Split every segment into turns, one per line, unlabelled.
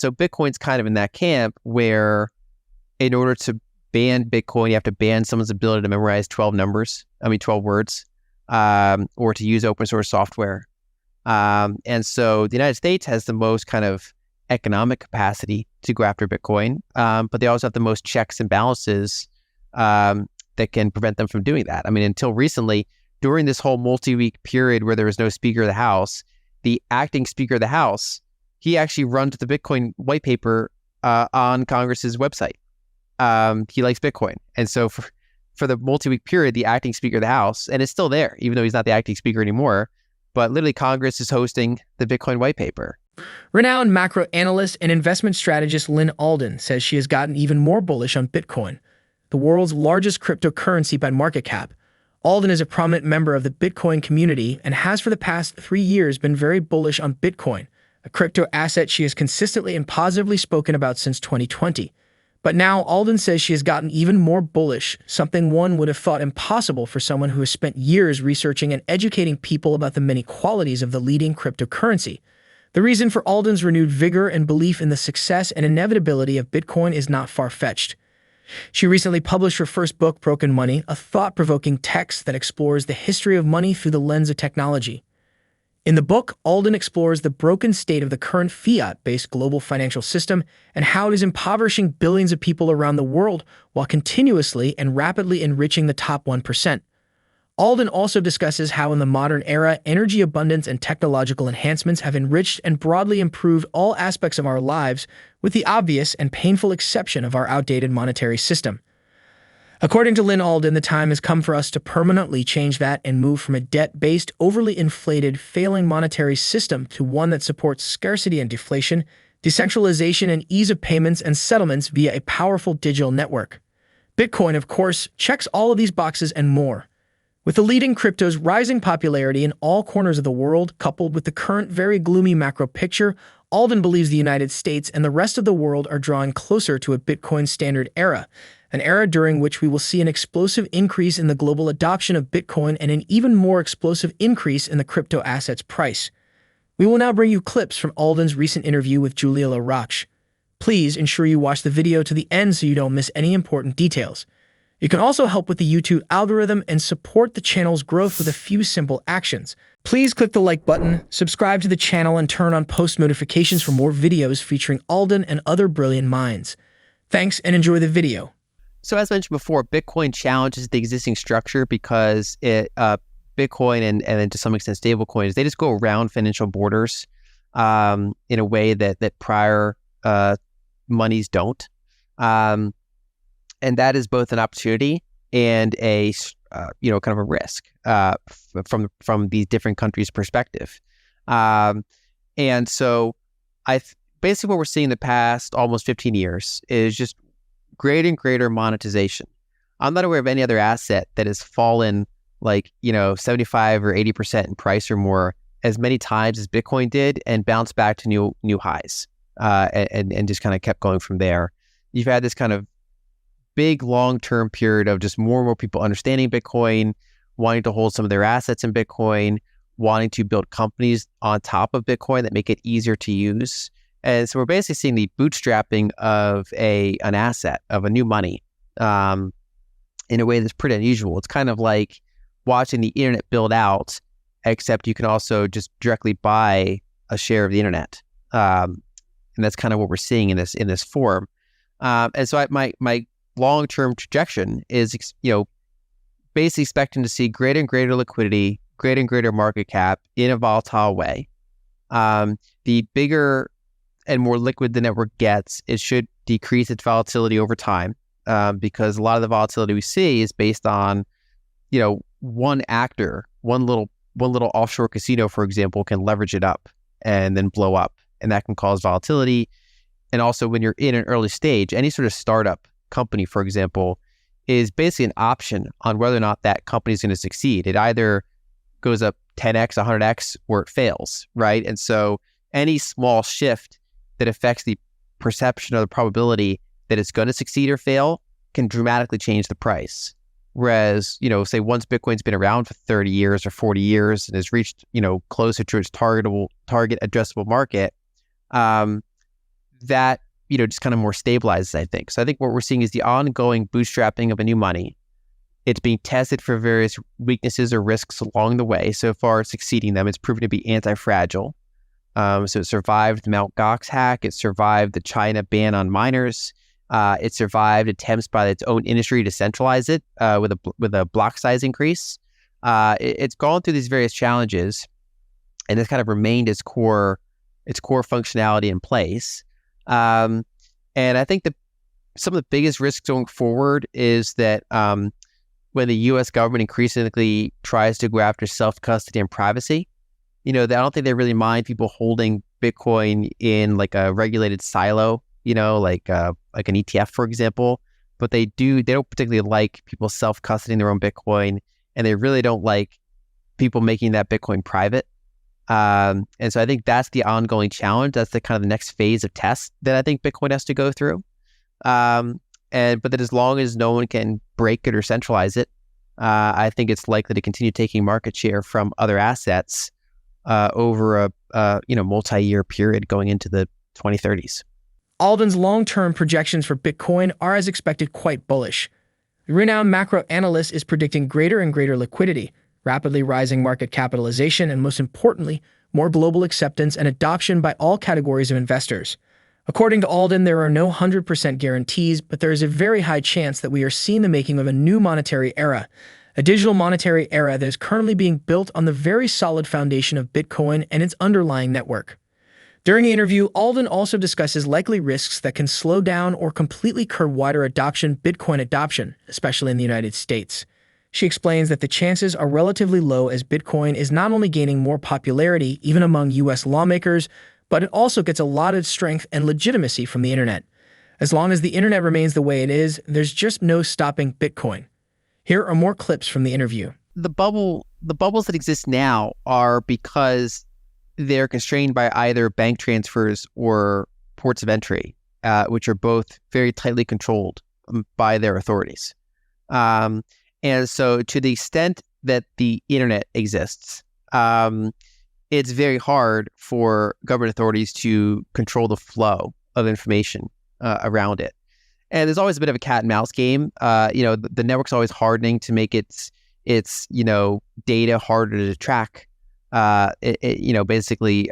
So Bitcoin's kind of in that camp where in order to ban Bitcoin, you have to ban someone's ability to memorize 12 words, or to use open source software. And so the United States has the most kind of economic capacity to go after Bitcoin, but they also have the most checks and balances that can prevent them from doing that. I mean, until recently, during this whole multi-week period where there was no Speaker of the House, the acting Speaker of the House, he actually runs the Bitcoin white paper on Congress's website. He likes Bitcoin. And so for the multi-week period, the acting Speaker of the House, and it's still there, even though he's not the acting Speaker anymore, but literally Congress is hosting the Bitcoin white paper.
Renowned macro analyst and investment strategist Lyn Alden says she has gotten even more bullish on Bitcoin, the world's largest cryptocurrency by market cap. Alden is a prominent member of the Bitcoin community and has for the past 3 years been very bullish on Bitcoin, a crypto asset she has consistently and positively spoken about since 2020. But now Alden says she has gotten even more bullish, something one would have thought impossible for someone who has spent years researching and educating people about the many qualities of the leading cryptocurrency. The reason for Alden's renewed vigor and belief in the success and inevitability of Bitcoin is not far-fetched. She recently published her first book, Broken Money, a thought-provoking text that explores the history of money through the lens of technology. In the book, Alden explores the broken state of the current fiat-based global financial system and how it is impoverishing billions of people around the world while continuously and rapidly enriching the top 1%. Alden also discusses how in the modern era, energy abundance and technological enhancements have enriched and broadly improved all aspects of our lives, with the obvious and painful exception of our outdated monetary system. According to Lyn Alden, the time has come for us to permanently change that and move from a debt-based, overly inflated, failing monetary system to one that supports scarcity and deflation, decentralization and ease of payments and settlements via a powerful digital network. Bitcoin, of course, checks all of these boxes and more. With the leading crypto's rising popularity in all corners of the world, coupled with the current very gloomy macro picture, Alden believes the United States and the rest of the world are drawing closer to a Bitcoin standard era, an era during which we will see an explosive increase in the global adoption of Bitcoin and an even more explosive increase in the crypto asset's price. We will now bring you clips from Alden's recent interview with Julia Roche. Please ensure you watch the video to the end so you don't miss any important details. You can also help with the YouTube algorithm and support the channel's growth with a few simple actions. Please click the like button, subscribe to the channel, and turn on post notifications for more videos featuring Alden and other brilliant minds. Thanks and enjoy the video.
So as mentioned before, Bitcoin challenges the existing structure because Bitcoin and then to some extent stable coins, they just go around financial borders in a way that prior monies don't. And that is both an opportunity and a kind of a risk from these different countries' perspective. And so basically what we're seeing in the past almost 15 years is just greater and greater monetization. I'm not aware of any other asset that has fallen 75 or 80% in price or more as many times as Bitcoin did and bounced back to new highs and just kind of kept going from there. You've had this kind of big long-term period of just more and more people understanding Bitcoin, wanting to hold some of their assets in Bitcoin, wanting to build companies on top of Bitcoin that make it easier to use. And so we're basically seeing the bootstrapping of an asset, of a new money, in a way that's pretty unusual. It's kind of like watching the internet build out, except you can also just directly buy a share of the internet. And that's kind of what we're seeing in this form. And so my long-term projection is, basically expecting to see greater and greater liquidity, greater and greater market cap in a volatile way. The bigger and more liquid the network gets, it should decrease its volatility over time, because a lot of the volatility we see is based on, one actor, one little offshore casino, for example, can leverage it up and then blow up, and that can cause volatility. And also, when you're in an early stage, any sort of startup company, for example, is basically an option on whether or not that company is going to succeed. It either goes up 10x, 100x, or it fails, right? And so any small shift that affects the perception or the probability that it's going to succeed or fail can dramatically change the price. Whereas, say once Bitcoin's been around for 30 years or 40 years and has reached, closer to its target addressable market, that, just kind of more stabilizes, I think. So I think what we're seeing is the ongoing bootstrapping of a new money. It's being tested for various weaknesses or risks along the way. So far, it's succeeding them. It's proven to be anti-fragile. So it survived the Mt. Gox hack. It survived the China ban on miners. It survived attempts by its own industry to centralize it with a block size increase. It's gone through these various challenges, and it's kind of remained its core functionality in place. And I think that some of the biggest risks going forward is that when the U.S. government increasingly tries to go after self-custody and privacy, I don't think they really mind people holding Bitcoin in like a regulated silo, like an ETF, for example. But they don't particularly like people self-custodying their own Bitcoin, and they really don't like people making that Bitcoin private. And so I think that's the ongoing challenge. That's the kind of the next phase of test that I think Bitcoin has to go through. But that as long as no one can break it or centralize it, I think it's likely to continue taking market share from other assets over a multi-year period going into the 2030s.
Alden's long-term projections for Bitcoin are, as expected, quite bullish. The renowned macro analyst is predicting greater and greater liquidity, rapidly rising market capitalization, and most importantly, more global acceptance and adoption by all categories of investors. According to Alden, there are no 100% guarantees, but there is a very high chance that we are seeing the making of a new monetary era, a digital monetary era that is currently being built on the very solid foundation of Bitcoin and its underlying network. During the interview, Alden also discusses likely risks that can slow down or completely curb wider Bitcoin adoption, especially in the United States. She explains that the chances are relatively low as Bitcoin is not only gaining more popularity even among U.S. lawmakers, but it also gets a lot of strength and legitimacy from the internet. As long as the internet remains the way it is, there's just no stopping Bitcoin. Here are more clips from the interview.
The bubbles that exist now are because they're constrained by either bank transfers or ports of entry, which are both very tightly controlled by their authorities. And so to the extent that the internet exists, it's very hard for government authorities to control the flow of information around it. And there's always a bit of a cat and mouse game. The network's always hardening to make its data harder to track. Basically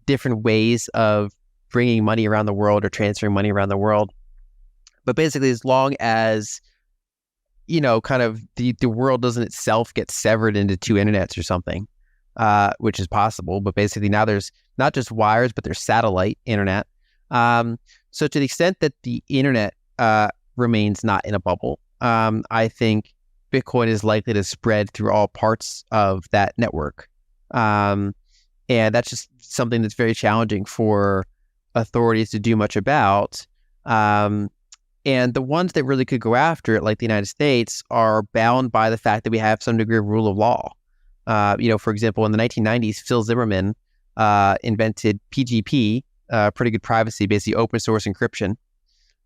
different ways of bringing money around the world or transferring money around the world. But basically, as long as kind of the world doesn't itself get severed into two internets or something, which is possible. But basically now there's not just wires, but there's satellite internet. So to the extent that the internet remains not in a bubble, I think Bitcoin is likely to spread through all parts of that network. And that's just something that's very challenging for authorities to do much about. And the ones that really could go after it, like the United States, are bound by the fact that we have some degree of rule of law. For example, in the 1990s, Phil Zimmermann invented PGP, pretty good privacy, basically open source encryption.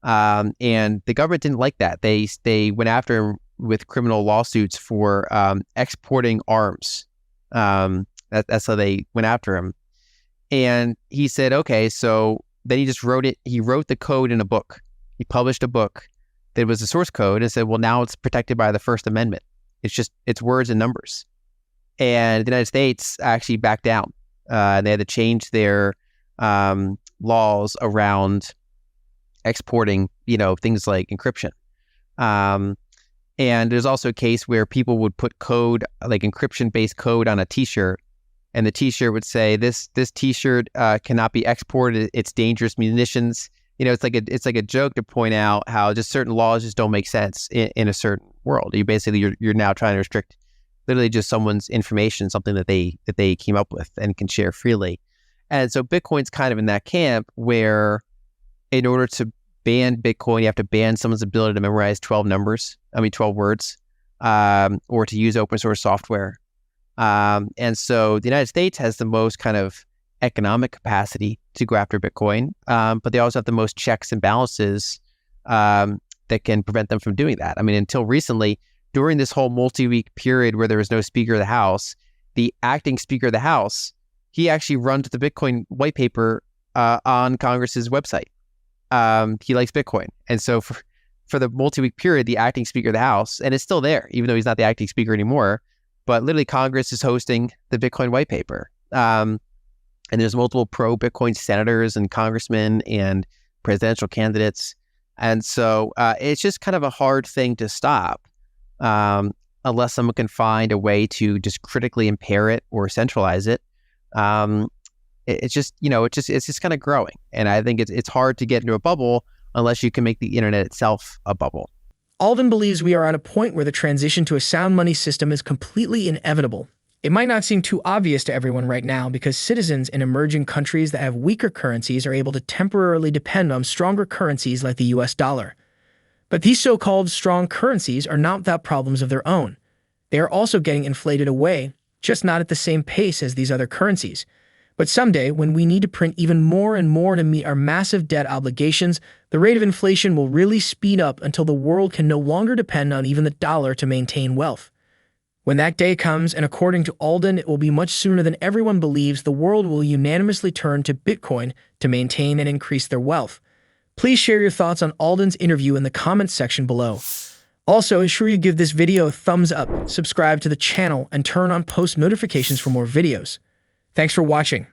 And the government didn't like that. They went after him with criminal lawsuits for exporting arms. That's how they went after him. And he said, okay, so then he just wrote it. He wrote the code in a book. He published a book that was a source code and said, well, now it's protected by the First Amendment. It's words and numbers. And the United States actually backed down. They had to change their laws around exporting, things like encryption. And there's also a case where people would put code, like encryption-based code, on a T-shirt, and the T-shirt would say, "This T-shirt cannot be exported. It's dangerous munitions." It's like a joke to point out how just certain laws just don't make sense in a certain world. You're now trying to restrict literally just someone's information, something that they came up with and can share freely. And so Bitcoin's kind of in that camp where, in order to ban Bitcoin, you have to ban someone's ability to memorize 12 words, or to use open source software. And so the United States has the most kind of economic capacity to go after Bitcoin, but they also have the most checks and balances that can prevent them from doing that. I mean, until recently, during this whole multi-week period where there was no Speaker of the House, the acting Speaker of the House, he actually runs the Bitcoin white paper on Congress's website. he likes Bitcoin. And so for the multi-week period, the acting Speaker of the House, and it's still there, even though he's not the acting Speaker anymore, but literally Congress is hosting the Bitcoin white paper. And there's multiple pro-Bitcoin senators and congressmen and presidential candidates. And so it's just kind of a hard thing to stop unless someone can find a way to just critically impair it or centralize it. It's just, it's just kind of growing. And I think it's hard to get into a bubble unless you can make the internet itself a bubble.
Alden believes we are at a point where the transition to a sound money system is completely inevitable. It might not seem too obvious to everyone right now because citizens in emerging countries that have weaker currencies are able to temporarily depend on stronger currencies like the US dollar. But these so-called strong currencies are not without problems of their own. They are also getting inflated away, just not at the same pace as these other currencies. But someday, when we need to print even more and more to meet our massive debt obligations, the rate of inflation will really speed up until the world can no longer depend on even the dollar to maintain wealth. When that day comes, and according to Alden, it will be much sooner than everyone believes, the world will unanimously turn to Bitcoin to maintain and increase their wealth. Please share your thoughts on Alden's interview in the comments section below. Also, ensure you give this video a thumbs up, subscribe to the channel, and turn on post notifications for more videos. Thanks for watching.